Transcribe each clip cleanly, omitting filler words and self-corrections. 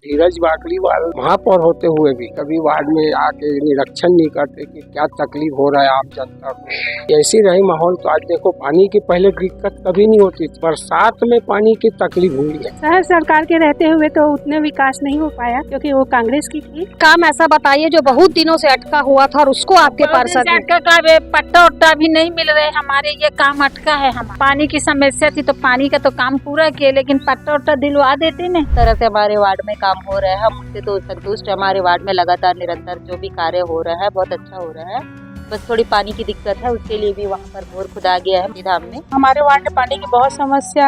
धीरज बाकलीवाल महापौर होते हुए भी कभी वार्ड में आके निरीक्षण नहीं करते कि क्या तकलीफ हो रहा है आम जनता को। ऐसी रही माहौल तो आज देखो पानी की पहले दिक्कत कभी नहीं होती, बरसात में पानी की तकलीफ हुई है। शहर सरकार के रहते हुए तो उतने विकास नहीं हो पाया क्योंकि वो कांग्रेस की थी। काम ऐसा बताइए जो बहुत दिनों से अटका हुआ था और उसको आपके पार्षद पट्टा उट्टा भी नहीं मिल रहे, हमारे ये काम अटका है। हम पानी की समस्या थी तो पानी का तो काम पूरा किए, लेकिन पट्टा उट्टा दिलवा देते नहीं। तरह से हमारे वार्ड में काम हो रहा है, हम उससे तो संतुष्ट है। हमारे वार्ड में लगातार निरंतर जो भी कार्य हो रहा है बहुत अच्छा हो रहा है। बस थोड़ी पानी की दिक्कत है, उसके लिए भी वहाँ पर बोर खुदा गया है धाम में। हमारे वार्ड में पानी की बहुत समस्या,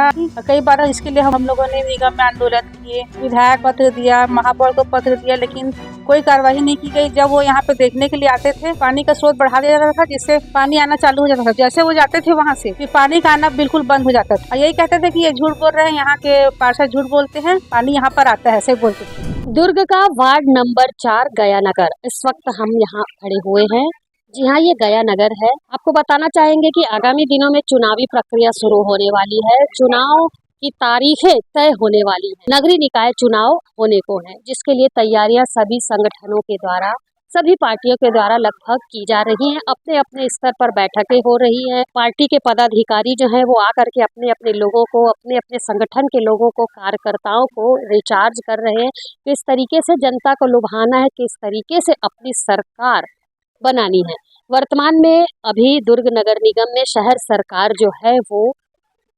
कई बार इसके लिए हम लोगों ने निगम में आंदोलन किए, विधायक पत्र दिया, महापौर को पत्र दिया, लेकिन कोई कार्रवाई नहीं की गई। जब वो यहाँ पे देखने के लिए आते थे पानी का स्रोत बढ़ा दिया जाता था, जिससे पानी आना चालू हो जाता था। जैसे वो जाते थे वहाँ से फिर पानी का आना बिल्कुल बंद हो जाता था। यही कहते थे कि ये झूठ बोल रहे हैं, यहाँ के पार्षद झूठ बोलते हैं, पानी यहाँ पर आता है, ऐसे बोलते थे। दुर्ग का वार्ड नंबर 4 गया नगर, इस वक्त हम यहाँ खड़े हुए हैं। जी हाँ, ये गया नगर है। आपको बताना चाहेंगे कि आगामी दिनों में चुनावी प्रक्रिया शुरू होने वाली है। चुनाव की तारीखें तय होने वाली है। नगरीय निकाय चुनाव होने को है, जिसके लिए तैयारियां सभी संगठनों के द्वारा, सभी पार्टियों के द्वारा लगभग की जा रही हैं। अपने अपने स्तर पर बैठकें हो रही हैं। पार्टी के पदाधिकारी जो हैं वो आकर के अपने अपने लोगों को, अपने अपने संगठन के लोगों को, कार्यकर्ताओं को रिचार्ज कर रहे हैं। किस तरीके से जनता को लुभाना है, किस तरीके से अपनी सरकार बनानी है। वर्तमान में अभी दुर्ग नगर निगम में शहर सरकार जो है वो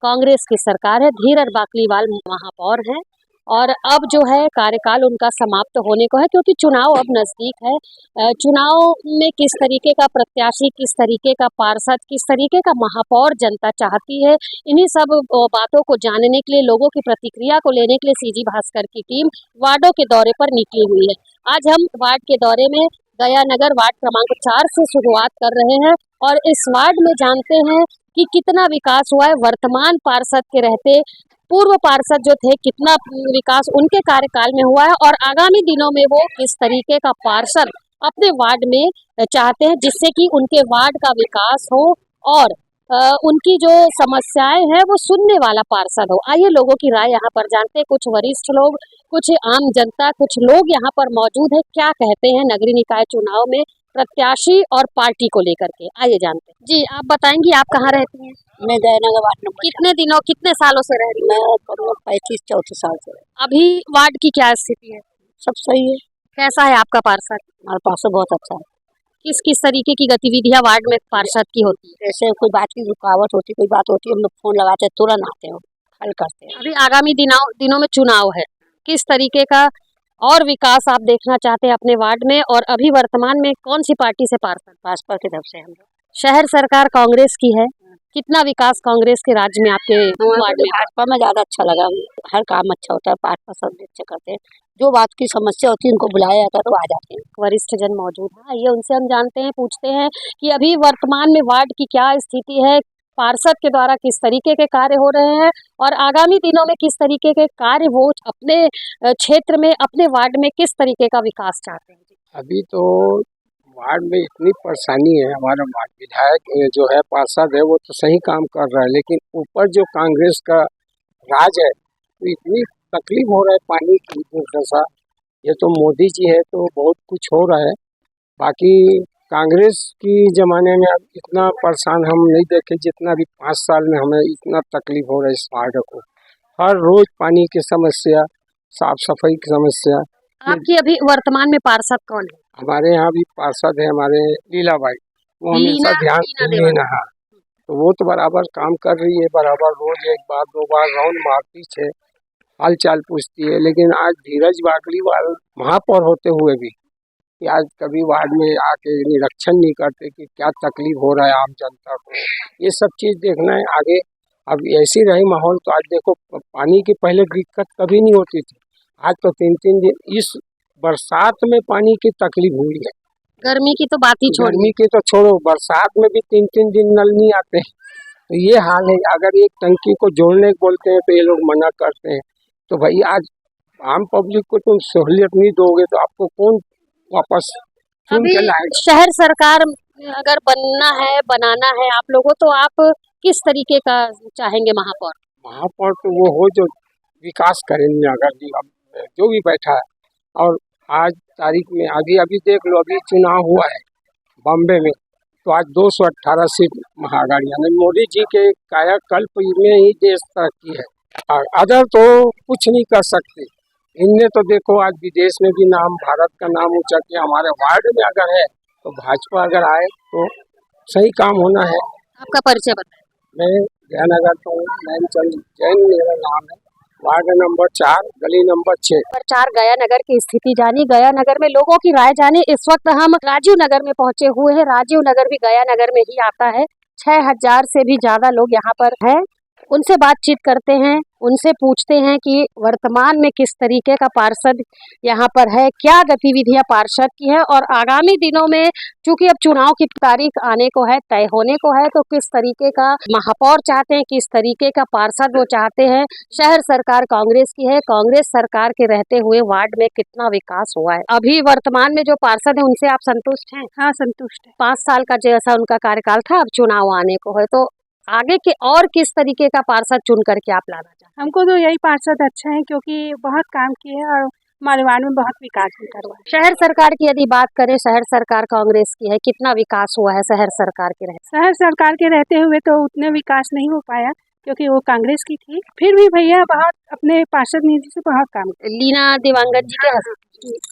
कांग्रेस की सरकार है। धीरज बाकलीवाल महापौर हैं और अब जो है कार्यकाल उनका समाप्त होने को है, क्योंकि चुनाव अब नज़दीक है। चुनाव में किस तरीके का प्रत्याशी, किस तरीके का पार्षद, किस तरीके का महापौर जनता चाहती है, इन्हीं सब बातों को जानने के लिए, लोगों की प्रतिक्रिया को लेने के लिए सीजी भास्कर की टीम वार्डों के दौरे पर निकली हुई है। आज हम वार्ड के दौरे में गया नगर वार्ड क्रमांक 4 से शुरुआत कर रहे हैं और इस वार्ड में जानते हैं कि कितना विकास हुआ है वर्तमान पार्षद के रहते। पूर्व पार्षद जो थे कितना विकास उनके कार्यकाल में हुआ है और आगामी दिनों में वो किस तरीके का पार्षद अपने वार्ड में चाहते हैं, जिससे कि उनके वार्ड का विकास हो और उनकी जो समस्याएं हैं वो सुनने वाला पार्षद हो। आइए लोगों की राय यहाँ पर जानते हैं। कुछ वरिष्ठ लोग, कुछ आम जनता, कुछ लोग यहाँ पर मौजूद है। क्या कहते हैं नगरीय निकाय चुनाव में प्रत्याशी और पार्टी को लेकर के, आइए जानते हैं। जी, आप बताएंगी आप कहाँ रहती हैं? मैं गयानगर वार्ड नंबर। कितने सालों से रह रही हैं? मैं 35-34 साल से। अभी वार्ड की क्या स्थिति है? सब सही है। कैसा है आपका पार्षद? हमारे पास बहुत अच्छा है। किस किस तरीके की गतिविधियां वार्ड में पार्षद की होती है? जैसे कोई बात की रुकावट होती, कोई बात होती है, हम लोग फोन लगाते हैं, तुरंत आते हैं, हल करते हैं। अभी आगामी दिनों में चुनाव है, किस तरीके का और विकास आप देखना चाहते हैं अपने वार्ड में? और अभी वर्तमान में कौन सी पार्टी से पार्षद? भाजपा की तरफ से हम लोग। शहर सरकार कांग्रेस की है, कितना विकास कांग्रेस के राज्य में आपके वार्ड में? भाजपा में ज्यादा अच्छा लगा, हर काम अच्छा होता है, भाजपा सब अच्छे करते हैं। जो बात की समस्या होती है उनको बुलाया जाता है तो आ जाते हैं। वरिष्ठ जन मौजूद है, आइए उनसे हम जानते हैं, पूछते हैं कि अभी वर्तमान में वार्ड की क्या स्थिति है, पार्षद के द्वारा किस तरीके के कार्य हो रहे हैं और आगामी दिनों में किस तरीके के कार्य वो अपने क्षेत्र में, अपने वार्ड में किस तरीके का विकास चाहते हैं। अभी तो वार्ड में इतनी परेशानी है, हमारा विधायक जो है, पार्षद है, वो तो सही काम कर रहा है, लेकिन ऊपर जो कांग्रेस का राज है तो इतनी तकलीफ हो रहा है पानी की दुर्दशा। ये तो मोदी जी है तो बहुत कुछ हो रहा है, बाकी कांग्रेस की ज़माने में अब इतना परेशान हम नहीं देखे जितना भी 5 साल में हमें इतना तकलीफ हो रहा है इस वार्ड को। हर रोज पानी की समस्या, साफ सफाई की समस्या। आपकी अभी वर्तमान में पार्षद कौन है? हमारे यहाँ भी पार्षद है, हमारे लीलाबाई, वो हमेशा ध्यान देना है, तो वो तो बराबर काम कर रही है, बराबर रोज 1 बार 2 बार राउंड मारती है, हाल चाल पूछती है। लेकिन आज धीरज बाकलीवाल महापौर होते हुए भी कि आज कभी वार्ड में आके निरीक्षण नहीं करते कि क्या तकलीफ हो रहा है आम जनता को। ये सब चीज़ देखना है आगे। अब ऐसी रही माहौल तो आज देखो पानी की पहले दिक्कत कभी नहीं होती थी, आज तो 3-3 दिन इस बरसात में पानी की तकलीफ हुई है। गर्मी की तो बात ही छोड़ो, गर्मी की तो छोड़ो, बरसात में भी 3-3 दिन नल नहीं आते। तो ये हाल है। अगर एक टंकी को जोड़ने बोलते हैं तो ये लोग मना करते हैं। तो भाई आज आम पब्लिक को तुम सहूलियत नहीं दोगे तो आपको कौन वापस चुन अभी के लाएगा? शहर सरकार अगर बनना है, बनाना है आप लोगों, तो आप किस तरीके का चाहेंगे महापौर? महापौर तो वो हो जो विकास करेंगे। अगर जो भी बैठा है और आज तारीख में अभी अभी देख लो, अभी चुनाव हुआ है बॉम्बे में, तो आज 218 सीट महागठबंधन, यानी मोदी जी के कायाकल्प में ही देश तरक्की है। और अदर तो कुछ नहीं कर सकते। इनने तो देखो आज विदेश में भी नाम, भारत का नाम ऊंचा किया। हमारे वार्ड में अगर है तो भाजपा अगर आए तो सही काम होना है। आपका परिचय बताएं। मैं जयनगर तो नैनचंद जैन मेरा नाम है, वार्ड नंबर 4, गली नंबर 6। नंबर 4 गया नगर की स्थिति जानी, गया नगर में लोगों की राय जानी। इस वक्त हम राजीव नगर में पहुंचे हुए हैं। राजीव नगर भी गया नगर में ही आता है। 6000 से भी ज्यादा लोग यहाँ पर हैं। उनसे बातचीत करते हैं, उनसे पूछते हैं कि वर्तमान में किस तरीके का पार्षद यहाँ पर है, क्या गतिविधियां पार्षद की है, और आगामी दिनों में चूंकि अब चुनाव की तारीख आने को है, तय होने को है, तो किस तरीके का महापौर चाहते हैं, किस तरीके का पार्षद वो चाहते हैं। शहर सरकार कांग्रेस की है, कांग्रेस सरकार के रहते हुए वार्ड में कितना विकास हुआ है। अभी वर्तमान में जो पार्षद है उनसे आप संतुष्ट हैं? हाँ, संतुष्ट है। 5 साल का जैसा उनका कार्यकाल था, अब चुनाव आने को है, तो आगे के और किस तरीके का पार्षद चुन करके आप लाना चाहते हैं? हमको तो यही पार्षद अच्छा है, क्योंकि बहुत काम किए हैं और हमारे वार्ड में बहुत विकास भी करवा है। शहर सरकार की यदि बात करें, शहर सरकार कांग्रेस की है, कितना विकास हुआ है शहर सरकार के रहते? शहर सरकार के रहते हुए तो उतने विकास नहीं हो पाया, क्योंकि वो कांग्रेस की थी। फिर भी भैया बहुत अपने पार्षद निधि से बहुत काम किए। लीना देवांगन जी के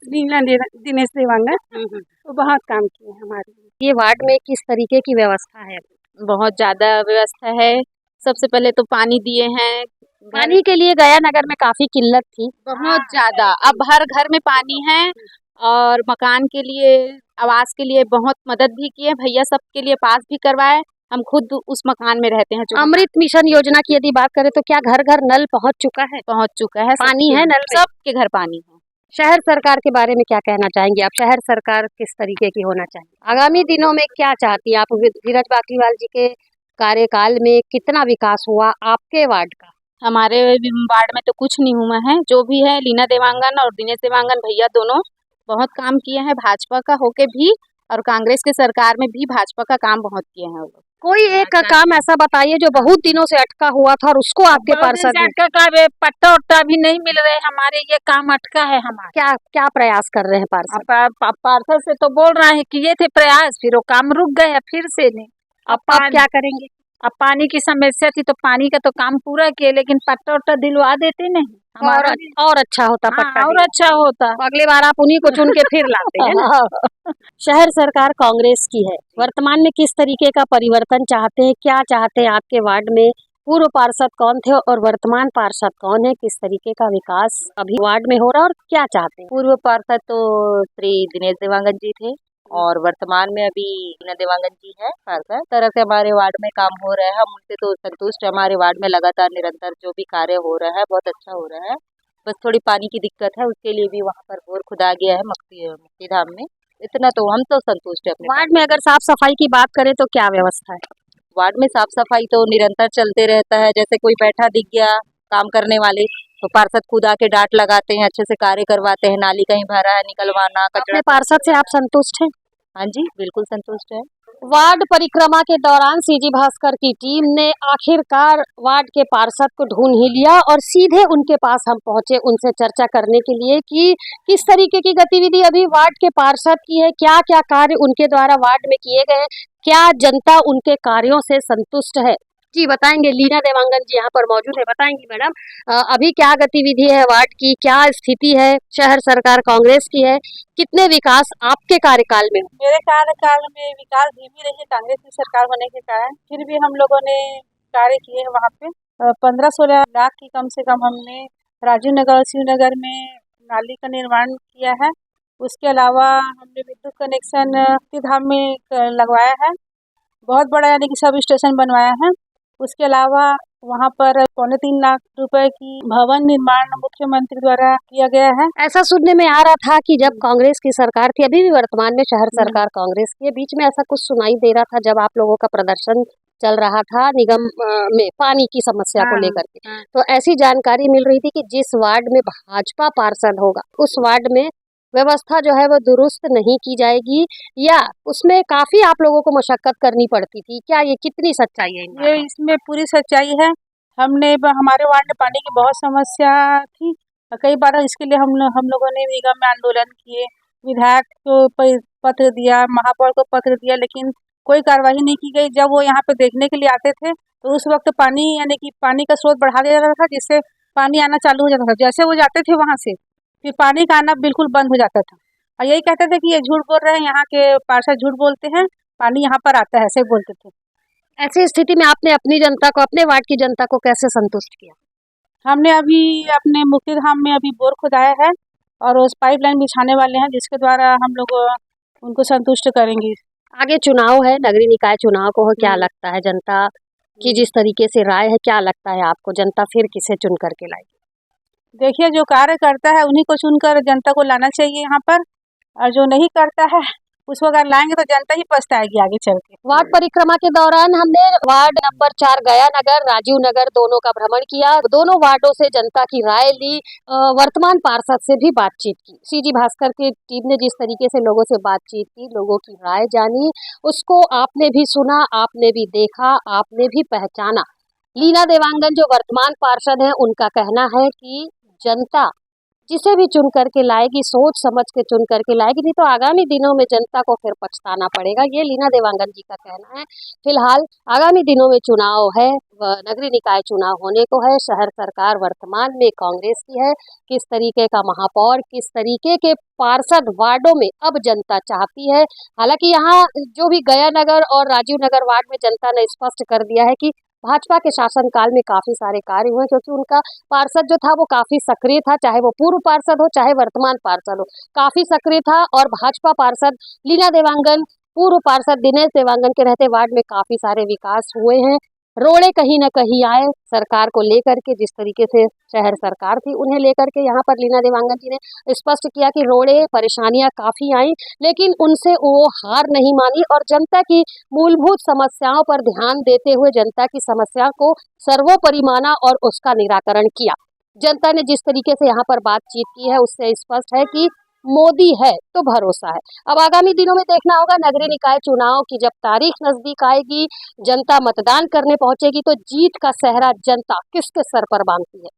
लीला दिनेश देवांगन वो बहुत काम किए हमारे लिए। ये वार्ड में किस तरीके की व्यवस्था है? बहुत ज्यादा व्यवस्था है। सबसे पहले तो पानी दिए हैं। पानी के लिए गया नगर में काफी किल्लत थी, बहुत ज्यादा। अब हर घर में पानी है, और मकान के लिए, आवास के लिए बहुत मदद भी किए भैया, सबके लिए पास भी करवाए। हम खुद उस मकान में रहते हैं। अमृत मिशन योजना की यदि बात करें तो क्या घर घर नल पहुंच चुका है? पहुंच चुका है, पानी है नल में? सबके घर पानी है। शहर सरकार के बारे में क्या कहना चाहेंगे आप? शहर सरकार किस तरीके की होना चाहिए? आगामी दिनों में क्या चाहती है आप? धीरज बाकलीवाल जी के कार्यकाल में कितना विकास हुआ आपके वार्ड का? हमारे वार्ड में तो कुछ नहीं हुआ है। जो भी है, लीना देवांगन और दिनेश देवांगन भैया दोनों बहुत काम किए हैं, भाजपा का होके भी, और कांग्रेस के सरकार में भी भाजपा का काम बहुत किए हैं वो। कोई एक काम ऐसा बताइए जो बहुत दिनों से अटका हुआ था और उसको आपके पार्षद पट्टा उट्टा भी नहीं मिल रहे हमारे, ये काम अटका है हमारा। क्या क्या प्रयास कर रहे हैं पार्षद? पार्षद से तो बोल रहे हैं कि ये थे प्रयास, फिर वो काम रुक गए, फिर से नहीं। अब आप क्या करेंगे? अब पानी की समस्या थी तो पानी का तो काम पूरा किए, लेकिन पट्टा उट्टा दिलवा देते नहीं हमारा। और अच्छा होता पट्टा, और अच्छा होता। अगली बार आप उन्हीं को चुन के फिर लाते हैं ना। शहर सरकार कांग्रेस की है, वर्तमान में किस तरीके का परिवर्तन चाहते हैं? क्या चाहते हैं आपके वार्ड में? पूर्व पार्षद कौन थे और वर्तमान पार्षद कौन है? किस तरीके का विकास अभी वार्ड में हो रहा है और क्या चाहते हैं? पूर्व पार्षद तो श्री दिनेश देवांगन जी थे, और वर्तमान में अभी लीना देवांगन जी है पार्षद। तरह से हमारे वार्ड में काम हो रहा है, हम उनसे तो संतुष्ट है। हमारे वार्ड में लगातार निरंतर जो भी कार्य हो रहा है बहुत अच्छा हो रहा है। बस थोड़ी पानी की दिक्कत है, उसके लिए भी वहाँ पर बोर खुदा गया है मुक्ति धाम में। इतना तो हम तो संतुष्ट है अपने वार्ड में। अगर साफ सफाई की बात करें तो क्या व्यवस्था है? वार्ड में? साफ सफाई तो निरंतर चलते रहता है। जैसे कोई बैठा दिख गया काम करने वाले तो पार्षद खुद आके डांट लगाते हैं, अच्छे से कार्य करवाते हैं। नाली कहीं भरा है, निकलवाना, अपने पार्षद से आप संतुष्ट हैं? हाँ जी, बिल्कुल संतुष्ट है। वार्ड परिक्रमा के दौरान सीजी भास्कर की टीम ने आखिरकार वार्ड के पार्षद को ढूंढ ही लिया और सीधे उनके पास हम पहुंचे उनसे चर्चा करने के लिए कि किस तरीके की गतिविधि अभी वार्ड के पार्षद की है, क्या क्या कार्य उनके द्वारा वार्ड में किए गए, क्या जनता उनके कार्यों से संतुष्ट है। जी बताएंगे, लीना देवांगन जी यहाँ पर मौजूद है। बताएंगी मैडम, अभी क्या गतिविधि है वार्ड की, क्या स्थिति है? शहर सरकार कांग्रेस की है, कितने विकास आपके कार्यकाल में? मेरे कार्यकाल में विकास धीमी रही कांग्रेस की सरकार होने के कारण, फिर भी हम लोगों ने कार्य किए हैं। वहाँ पे 15-16 लाख की कम से कम हमने राजीव नगर और शिवनगर में नाली का निर्माण किया है। उसके अलावा हमने विद्युत कनेक्शन मुक्ति धाम में लगवाया है, बहुत बड़ा, यानी कि सब स्टेशन बनवाया है। उसके अलावा वहाँ पर 3.25 लाख रुपए की भवन निर्माण मुख्यमंत्री द्वारा किया गया है। ऐसा सुनने में आ रहा था कि जब कांग्रेस की सरकार थी, अभी भी वर्तमान में शहर सरकार कांग्रेस की है, बीच में ऐसा कुछ सुनाई दे रहा था जब आप लोगों का प्रदर्शन चल रहा था निगम में पानी की समस्या को लेकर के, तो ऐसी जानकारी मिल रही थी कि जिस वार्ड में भाजपा पार्षद होगा उस वार्ड में व्यवस्था जो है वो दुरुस्त नहीं की जाएगी, या उसमें काफी आप लोगों को मशक्कत करनी पड़ती थी। क्या ये कितनी सच्चाई है? ये इसमें पूरी सच्चाई है। हमारे वार्ड में पानी की बहुत समस्या थी, और कई बार इसके लिए हम लोगों ने निगम में आंदोलन किए, विधायक को पत्र दिया, महापौर को पत्र दिया, लेकिन कोई कार्रवाई नहीं की गई। जब वो यहाँ पे देखने के लिए आते थे तो उस वक्त पानी यानी कि पानी का स्रोत बढ़ा दिया जाता था, जिससे पानी आना चालू हो जाता था। जैसे वो जाते थे वहाँ से फिर पानी का आना बिल्कुल बंद हो जाता था और यही कहते थे कि ये झूठ बोल रहे हैं, यहाँ के पार्षद झूठ बोलते हैं, पानी यहाँ पर आता है, ऐसे बोलते थे। ऐसी स्थिति में आपने अपनी जनता को, अपने वार्ड की जनता को कैसे संतुष्ट किया? हमने अभी अपने मुक्तिधाम में अभी बोर खुदाया है और उस पाइपलाइन बिछाने वाले हैं, जिसके द्वारा हम लोग उनको संतुष्ट करेंगे। आगे चुनाव है, नगरीय निकाय चुनाव को क्या लगता है जनता की जिस तरीके से राय है, क्या लगता है आपको जनता फिर किसे चुन करके लाएगी? देखिए, जो कार्य करता है उन्हीं को चुनकर जनता को लाना चाहिए यहाँ पर, और जो नहीं करता है उसको अगर लाएंगे तो जनता ही पछताएगी आगे चल के। वार्ड परिक्रमा के दौरान हमने वार्ड नंबर 4 गया नगर, राजीव नगर दोनों का भ्रमण किया, दोनों वार्डों से जनता की राय ली, वर्तमान पार्षद से भी बातचीत की। सीजी भास्कर की टीम ने जिस तरीके से लोगों से बातचीत की, लोगों की राय जानी, उसको आपने भी सुना, आपने भी देखा, आपने भी पहचाना। लीना देवांगन जो वर्तमान पार्षद हैं, उनका कहना है कि जनता जिसे भी चुन करके लाएगी, सोच समझ के चुन करके लाएगी, नहीं तो आगामी दिनों में जनता को फिर पछताना पड़ेगा। ये लीना देवांगन जी का कहना है। फिलहाल आगामी दिनों में चुनाव है, नगरीय निकाय चुनाव होने को है। शहर सरकार वर्तमान में कांग्रेस की है। किस तरीके का महापौर, किस तरीके के पार्षद वार्डों में अब जनता चाहती है। हालांकि यहाँ जो भी गया नगर और राजीव नगर वार्ड में जनता ने स्पष्ट कर दिया है कि भाजपा के शासनकाल में काफी सारे कार्य हुए, क्योंकि उनका पार्षद जो था वो काफी सक्रिय था, चाहे वो पूर्व पार्षद हो चाहे वर्तमान पार्षद हो, काफी सक्रिय था। और भाजपा पार्षद लीना देवांगन, पूर्व पार्षद दिनेश देवांगन के रहते वार्ड में काफी सारे विकास हुए हैं। रोड़े कहीं न कहीं आए सरकार को लेकर के, जिस तरीके से शहर सरकार थी उन्हें लेकर के यहाँ पर लीना देवांगन जी ने स्पष्ट किया कि रोड़े परेशानियां काफी आई, लेकिन उनसे वो हार नहीं मानी और जनता की मूलभूत समस्याओं पर ध्यान देते हुए जनता की समस्या को सर्वोपरि माना और उसका निराकरण किया। जनता ने जिस तरीके से यहाँ पर बातचीत की है उससे स्पष्ट है कि मोदी है तो भरोसा है। अब आगामी दिनों में देखना होगा नगरीय निकाय चुनाव की जब तारीख नजदीक आएगी, जनता मतदान करने पहुंचेगी तो जीत का सेहरा जनता किसके सर पर बांधती है।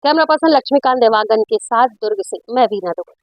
कैमरा पर्सन लक्ष्मीकांत देवांगन के साथ दुर्ग से मैं वीना दुबे।